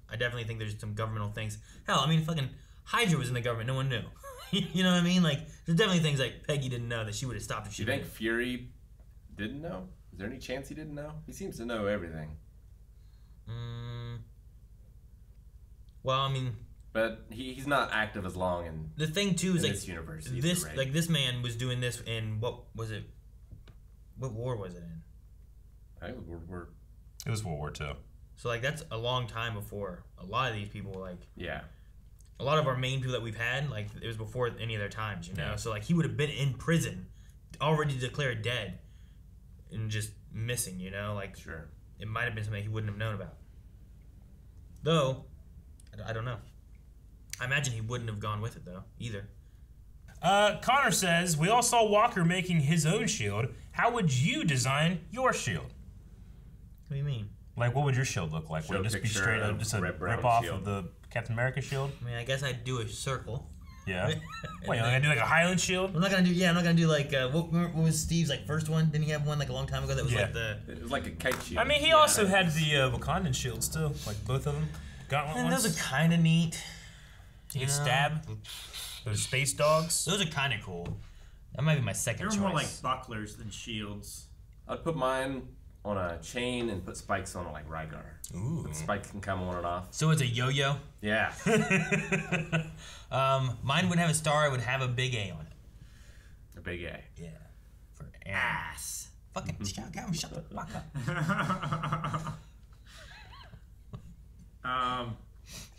I definitely think there's some governmental things. Hell, I mean, fucking Hydra was in the government. No one knew. You know what I mean? Like, there's definitely things like Peggy didn't know that she would have stopped if she Do you think Fury didn't know? Is there any chance he didn't know? He seems to know everything. Well, I mean... But he's not active as long in the thing too is like this universe. This man was doing this in what was it? What war was it in? I think it was World War. It was World War II. So like that's a long time before a lot of these people were like. Yeah. A lot of our main people that we've had, like it was before any of their times, you know. Yeah. So like he would have been in prison, already declared dead, and just missing, you know. Like sure, it might have been something he wouldn't have known about. Though, I don't know. I imagine he wouldn't have gone with it, though, either. Connor says, we all saw Walker making his own shield. How would you design your shield? What do you mean? Like, what would your shield look like? Would it just be straight up, just a rip-off of the Captain America shield? I mean, I guess I'd do a circle. Yeah. Wait, you're gonna do like a Highland shield? I'm not gonna do like, what was Steve's like first one? Didn't he have one like a long time ago that was like the... It was like a kite shield. I mean, he also had the Wakandan shields, too. Like, both of them. Gauntlet And ones. those are kind of neat. You can stab. Those space dogs. Those are kind of cool. That might be my second choice. They're more like bucklers than shields. I'd put mine on a chain and put spikes on it like Rygar. Ooh. But spikes can come on and off. So it's a yo-yo? Yeah. Mine would have a star. I would have a big A on it. A big A. Yeah. For ass. Fucking shut the fuck up.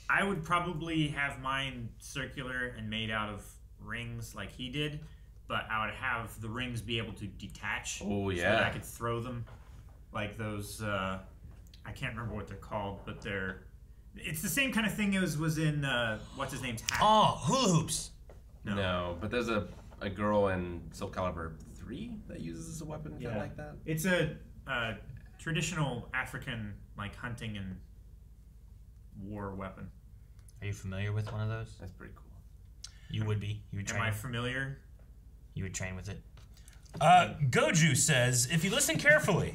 I would probably have mine circular and made out of rings like he did, but I would have the rings be able to detach. Oh, So yeah. that I could throw them. Like those, I can't remember what they're called, but it's the same kind of thing as was in, what's his name's hat. Oh, hula hoops. No, but there's a girl in Soul Calibur 3 that uses a weapon kind of like that. It's a traditional African, like, hunting and war weapon. Are you familiar with one of those? That's pretty cool. You would be. You would train. Am I familiar? You would train with it. Goju says, if you listen carefully,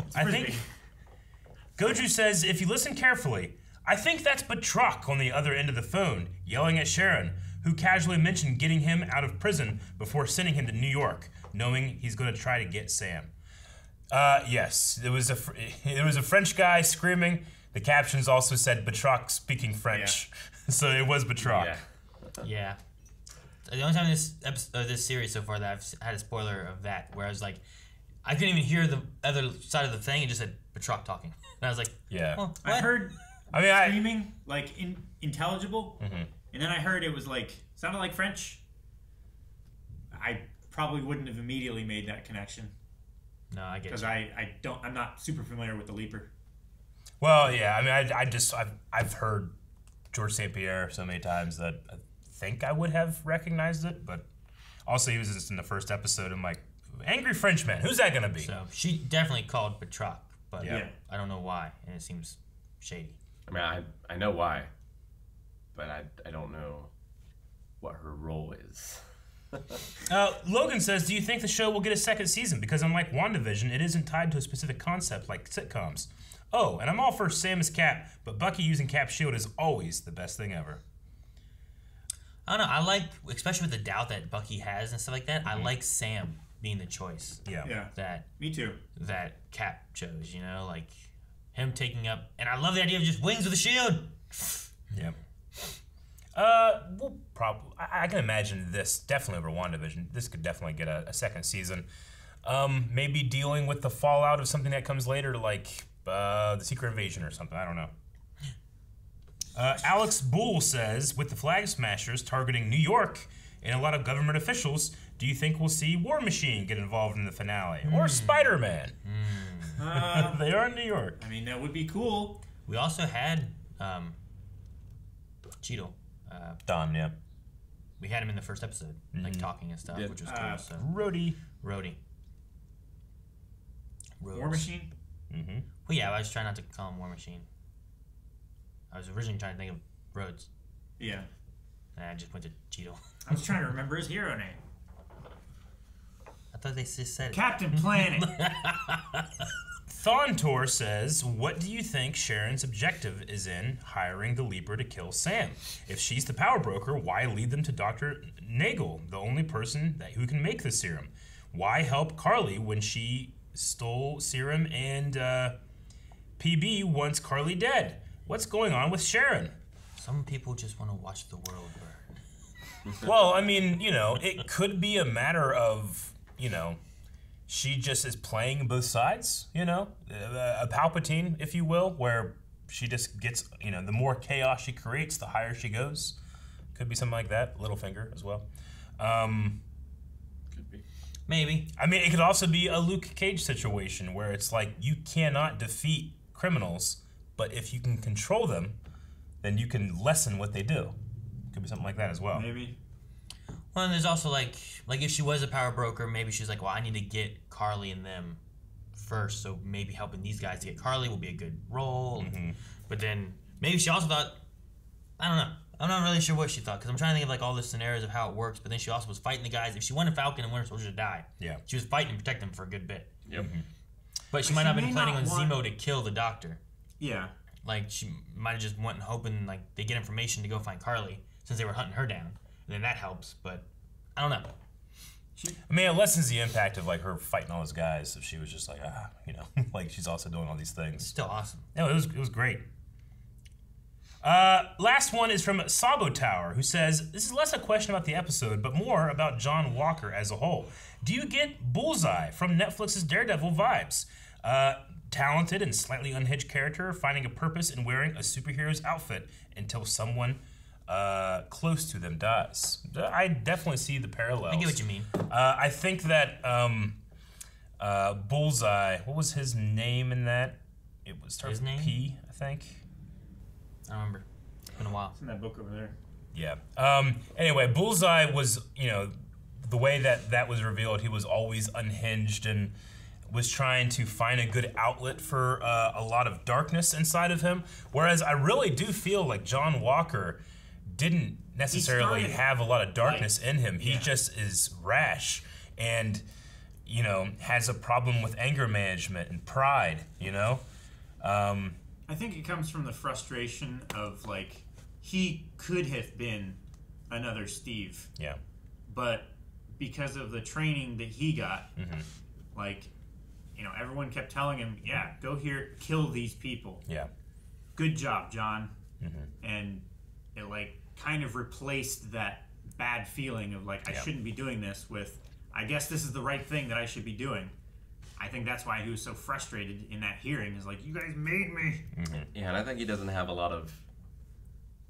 Goju says, if you listen carefully, I think that's Batroc on the other end of the phone, yelling at Sharon, who casually mentioned getting him out of prison before sending him to New York, knowing he's going to try to get Sam. Yes, there was a French guy screaming. The captions also said Batroc speaking French, so it was Batroc. Yeah. The only time in this series so far that I've had a spoiler of that, where I was like, I couldn't even hear the other side of the thing. It just said Batroc talking, and I was like, yeah. Oh, I heard screaming like intelligible, Mm-hmm. and then I heard it was like sounded like French. I probably wouldn't have immediately made that connection. No, I get because I'm not super familiar with the Leaper. Well, yeah, I mean, I've heard George St. Pierre so many times that I think I would have recognized it, but also he was just in the first episode. I'm like, angry Frenchman, who's that gonna be? So she definitely called Batroc, but Yeah. I don't know why, and it seems shady. I mean, I know why, but I don't know what her role is. Logan says, do you think the show will get a second season? Because unlike WandaVision, it isn't tied to a specific concept like sitcoms. Oh, and I'm all for Sam as Cap, but Bucky using Cap's shield is always the best thing ever. I don't know. I like, especially with the doubt that Bucky has and stuff like that, I like Sam being the choice. Yeah. That me too. That Cap chose, you know, like him taking up, and I love the idea of just wings with a shield. Yeah. We'll probably. I can imagine this definitely over WandaVision. This could definitely get a second season. Maybe dealing with the fallout of something that comes later, like the Secret Invasion or something. I don't know. Alex Bull says, with the Flag Smashers targeting New York and a lot of government officials, do you think we'll see War Machine get involved in the finale? Or Spider-Man? They are in New York. I mean, that would be cool. We also had Cheeto. Don, yeah. We had him in the first episode, like talking and stuff, which was cool. So. Rhodey. War Machine? Mm-hmm. Well, yeah, I was trying not to call him War Machine. I was originally trying to think of Rhodes. Yeah. And I just went to Cheeto. I was trying to remember his hero name. I thought they just said it. Captain Planet. Thontor says, what do you think Sharon's objective is in hiring the Leaper to kill Sam? If she's the power broker, why lead them to Dr. Nagel, the only person who can make the serum? Why help Carly when she stole serum and PB wants Carly dead? What's going on with Sharon? Some people just want to watch the world burn. Well, I mean, you know, it could be a matter of, you know, she just is playing both sides, you know, a Palpatine, if you will, where she just gets, you know, the more chaos she creates, the higher she goes. Could be something like that. Littlefinger as well. Could be. Maybe. I mean, it could also be a Luke Cage situation where it's like you cannot defeat criminals, but if you can control them, then you can lessen what they do. Could be something like that as well. Maybe. Well, and there's also like if she was a power broker, maybe she's like, well, I need to get Carly and them first, so maybe helping these guys to get Carly will be a good role. Mm-hmm. But then maybe she also thought, I don't know. I'm not really sure what she thought, because I'm trying to think of like all the scenarios of how it works, but then she also was fighting the guys. If she wanted Falcon and Winter Soldier to die, she was fighting and protecting them for a good bit. Yep. Mm-hmm. But she might not have been planning on Zemo to kill the doctor. Yeah. Like, she might have just went and hoping, like, they get information to go find Carly, since they were hunting her down. And then that helps, but I don't know. I mean, it lessens the impact of, like, her fighting all those guys if she was just like, you know, like, she's also doing all these things. Still awesome. No, it was great. Last one is from Sabo Tower, who says, this is less a question about the episode, but more about John Walker as a whole. Do you get Bullseye from Netflix's Daredevil vibes? Talented and slightly unhinged character finding a purpose in wearing a superhero's outfit until someone close to them dies. I definitely see the parallels. I get what you mean. I think that Bullseye, what was his name in that? It was started with P, I think. I don't remember. It's been a while. It's in that book over there. Yeah. Anyway, Bullseye was, you know, the way that was revealed, he was always unhinged and was trying to find a good outlet for a lot of darkness inside of him. Whereas I really do feel like John Walker didn't necessarily have a lot of darkness in him. He just is rash and, you know, has a problem with anger management and pride, you know? I think it comes from the frustration of, like, he could have been another Steve. Yeah. But because of the training that he got, like, you know, everyone kept telling him, yeah, go here, kill these people. Yeah. Good job, John. And it, like, kind of replaced that bad feeling of, like, I shouldn't be doing this with, I guess this is the right thing that I should be doing. I think that's why he was so frustrated in that hearing. Is like, you guys made me. Yeah, and I think he doesn't have a lot of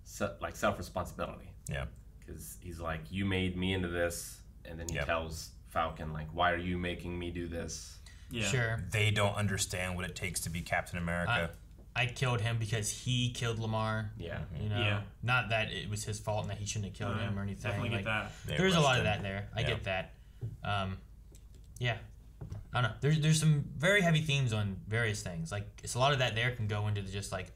self-responsibility. Yeah. Because he's like, you made me into this. and then he tells Falcon, like, why are you making me do this? Yeah. Sure. They don't understand what it takes to be Captain America. I killed him because he killed Lamar. Yeah. You know, not that it was his fault and that he shouldn't have killed him or anything. Definitely get that. There's a lot of that there. I get that. Yeah. I don't know. There's some very heavy themes on various things. Like, it's a lot of that there can go into just like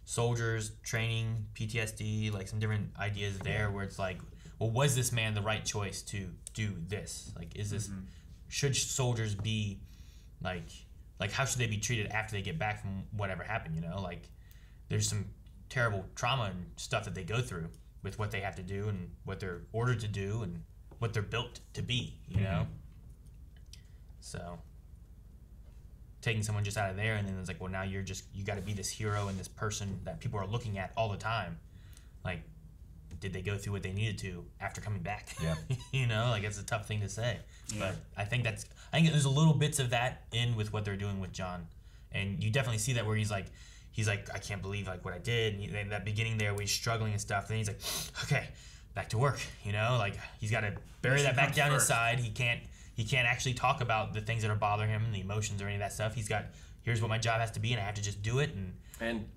soldiers, training, PTSD, like some different ideas there where it's like, well, was this man the right choice to do this? Like, is this, should soldiers be like how should they be treated after they get back from whatever happened, you know? Like, there's some terrible trauma and stuff that they go through with what they have to do and what they're ordered to do and what they're built to be, you know? So, taking someone just out of there and then it's like, well, now you got to be this hero and this person that people are looking at all the time. Like, did they go through what they needed to after coming back? Yeah. You know, like, it's a tough thing to say. Yeah. But I think there's a little bits of that in with what they're doing with John. And you definitely see that where he's like, I can't believe like what I did. And that beginning there where he's struggling and stuff. Then he's like, okay, back to work. You know, like, he's got to bury that back down inside. He can't actually talk about the things that are bothering him and the emotions or any of that stuff. He's got, here's what my job has to be and I have to just do it and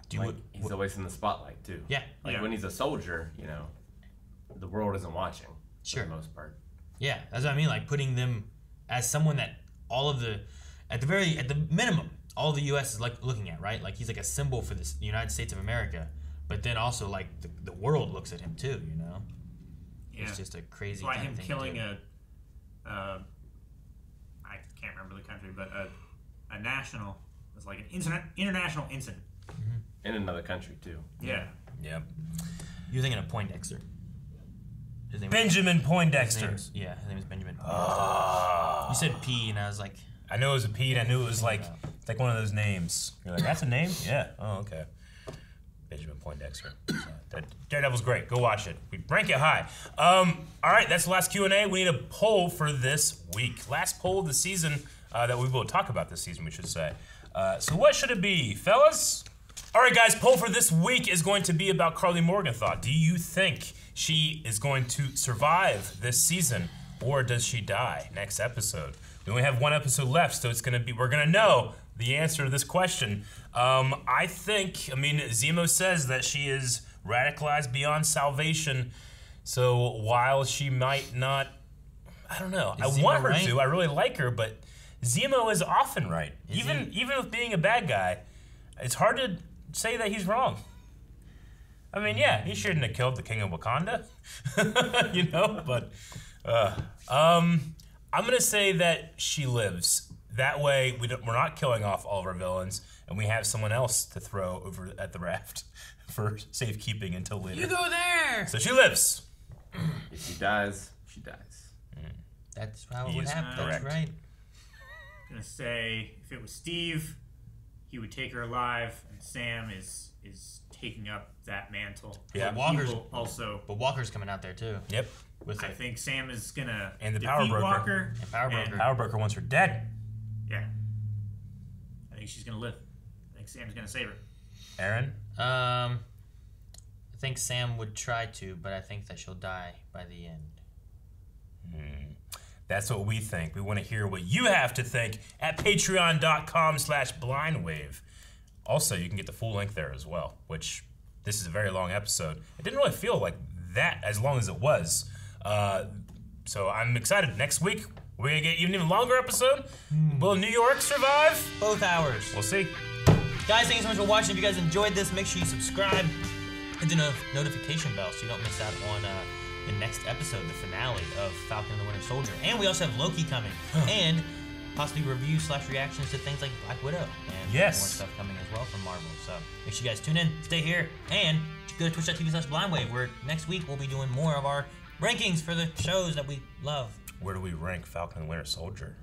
do like, he's always in the spotlight too. Yeah. Like when he's a soldier, you know, the world isn't watching for the most part. Yeah, that's what I mean. Like, putting them as someone that at the minimum, all the U.S. is like looking at, right? Like, he's like a symbol for the United States of America, but then also like the world looks at him too, you know? Yeah. It's just a crazy. Why him killing I can't remember the country, but a national was like an international incident in another country too. Yeah. Yep. You're thinking of Poindexter. His name Benjamin Poindexter. His name is Benjamin Poindexter. You said P, and I was like, I know it was a P, and I knew it was like one of those names. You're like, that's a name? Yeah. Oh, okay. Benjamin Poindexter. So, Daredevil's great. Go watch it. We rank it high. All right, that's the last Q&A. We need a poll for this week. Last poll of the season that we will talk about this season, we should say. So what should it be, fellas? All right, guys, poll for this week is going to be about Carly Morgenthau. Do you think she is going to survive this season, or does she die next episode? We only have one episode left, so we're gonna know the answer to this question. Zemo says that she is radicalized beyond salvation, so while she might not, I don't know. I want her to. I really like her, but Zemo is often right. Even with being a bad guy, it's hard to say that he's wrong. I mean, yeah, he shouldn't have killed the King of Wakanda, you know, but I'm going to say that she lives. That way, we're not killing off all of our villains, and we have someone else to throw over at the raft for safekeeping until later. You go there! So she lives. If she dies, she dies. That's how it would happen. That's right. I'm going to say, if it was Steve, he would take her alive, and Sam is taking up that mantle. Yeah, but Walker's coming out there too. Yep. I think Sam is gonna and the Power Broker. Walker. And Power Broker. Power Broker wants her dead. Yeah. I think she's gonna live. I think Sam's gonna save her. Aaron? I think Sam would try to, but I think that she'll die by the end. That's what we think. We want to hear what you have to think at patreon.com/blindwave. Also, you can get the full link there as well, which this is a very long episode. It didn't really feel like that as long as it was. So I'm excited. Next week, we're going to get even longer episode. Will New York survive? Both hours. We'll see. Guys, thank you so much for watching. If you guys enjoyed this, make sure you subscribe. Hit the notification bell so you don't miss out on the next episode, the finale of Falcon and the Winter Soldier. And we also have Loki coming. And possibly reviews/reactions to things like Black Widow. And more stuff coming as well from Marvel. So make sure you guys tune in, stay here, and go to twitch.tv/blindwave, where next week we'll be doing more of our rankings for the shows that we love. Where do we rank Falcon and the Winter Soldier?